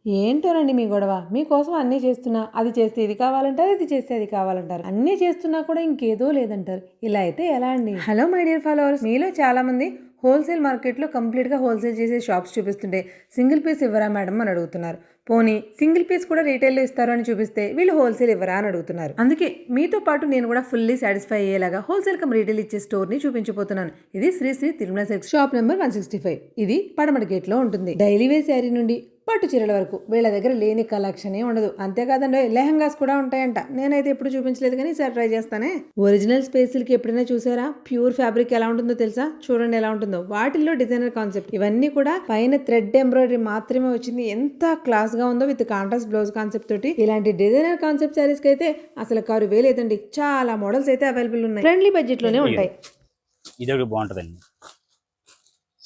ఏంటోనండి మీ గొడవ. మీకోసం అన్నీ చేస్తున్నా, అది చేస్తే ఇది కావాలంటారు, ఇది చేస్తే అది కావాలంటారు. అన్నీ చేస్తున్నా కూడా ఇంకేదో లేదంటారు. ఇలా అయితే ఎలా అండి? హలో మై డియర్ ఫాలోవర్స్, మీలో చాలా మంది హోల్సేల్ మార్కెట్లో కంప్లీట్గా హోల్సేల్ చేసే షాప్స్ చూపిస్తుంటే సింగిల్ పీస్ ఇవ్వరా మేడం అని అడుగుతున్నారు. పోనీ సింగిల్ పీస్ కూడా రీటైల్లో ఇస్తారు అని చూపిస్తే వీళ్ళు హోల్సేల్ ఇవ్వరా అని అడుగుతున్నారు. అందుకే మీతో పాటు నేను కూడా ఫుల్లీ సాటిస్ఫై అయ్యేలాగా హోల్సేల్ కమ్ రీటైల్ ఇచ్చే స్టోర్ ని చూపించబోతున్నాను. ఇది శ్రీ శ్రీ తిరుమల సిల్క్స్ షాప్ నెంబర్ 165. ఇది పడమటి గేట్ లో ఉంటుంది. డైలీ వేర్ శారీ నుండి పట్టు చీరల వరకు వీళ్ళ దగ్గర లేని కలెక్షనే ఉండదు. అంతేకాదండి, లెహంగాస్ కూడా ఉంటాయంట. నేనైతే ఎప్పుడు చూపించలేదు కానీ ఈసారి ట్రై చేస్తానే. ఒరిజినల్ స్పేసులకి ఎప్పుడైనా చూసారా? ప్యూర్ ఫ్యాబ్రిక్ ఎలా ఉంటుందో తెలుసా? చూడండి ఎలా ఉంటుందో. వాటిల్లో డిజైనర్ కాన్సెప్ట్ ఇవన్నీ కూడా పైన థ్రెడ్ ఎంబ్రాయిడరీ మాత్రమే వచ్చింది. ఎంత క్లాస్ గా ఉందో విత్ కాంట్రాస్ట్ బ్లౌజ్ కాన్సెప్ట్ తోటి. ఇలాంటి డిజైనర్ కాన్సెప్ట్ శారీస్ కి అయితే అసలు కారు వేలేదండి. చాలా మోడల్స్ అయితే అవైలబుల్ ఉన్నాయి. ఫ్రెండ్లీ బడ్జెట్ లోనే ఉంటాయి. ఇది ఒకటి బాగుంటుందండి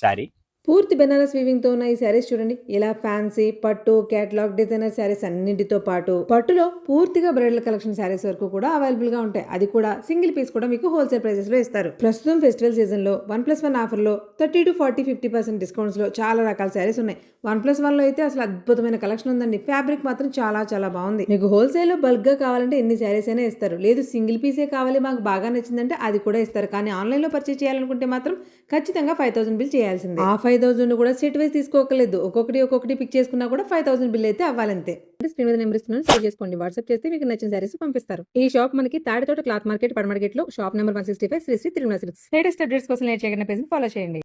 శారీ. పూర్తి బెనారస్ వీవింగ్ తో ఉన్న ఈ శారీస్ చూడండి. ఇలా ఫ్యాన్సీ, పట్టు, కేటలాగ్, డిజైనర్ శారీస్ అన్నింటితో పాటు పట్టులో పూర్తిగా బ్రైడల్ కలెక్షన్ శారీస్ వరకు కూడా అవైలబుల్ గా ఉంటాయి. అది కూడా సింగిల్ పీస్ కూడా మీకు హోల్సేల్ ప్రైసెస్ లో ఇస్తారు. ప్రస్తుతం ఫెస్టివల్ సీజన్ లో 1+1 ఆఫర్ లో 30 to 40-50% డిస్కౌంట్స్ లో చాలా రకాల శారీస్ ఉన్నాయి. 1+1 లో అయితే అసలు అద్భుతమైన కలెక్షన్ ఉందండి. ఫ్యాబ్రిక్ మాత్రం చాలా చాలా బాగుంది. మీకు హోల్సేల్ లో బల్క్ గా కావాలంటే ఎన్ని శారీస్ అయినా ఇస్తారు. లేదు సింగిల్ పీసే కావాలి మాకు బాగా నచ్చిందంటే అది కూడా ఇస్తారు. కానీ ఆన్లైన్ లో పర్చేస్ చేయాలనుకుంటే మాత్రం ఖచ్చితంగా 5000 బిల్ చేయాల్సిందే. ఆ 5000 కూడా సెట్ వైస్ తీసుకోకలేదు. ఒక్కొక్కటి పిక్ చేసుకున్నా కూడా 5000 బిల్ అయితే అవ్వాలంతే. స్క్రీన్ మీద నెంబర్ ఇస్తున్నాను, సేవ్ చేసుకోండి. వాట్సాప్ చేస్తే మీకు నచ్చిన శారీస్ పంపిస్తారు. ఈ షాప్ మనకి తాడితోట క్లాత్ మార్కెట్ పడమటి గేట్ లో shop number 165 Sri Sri Tirumala Silks. Latest updates కోసం లేట్ చేయకుండా పేజ్ ఫాలో చేయండి.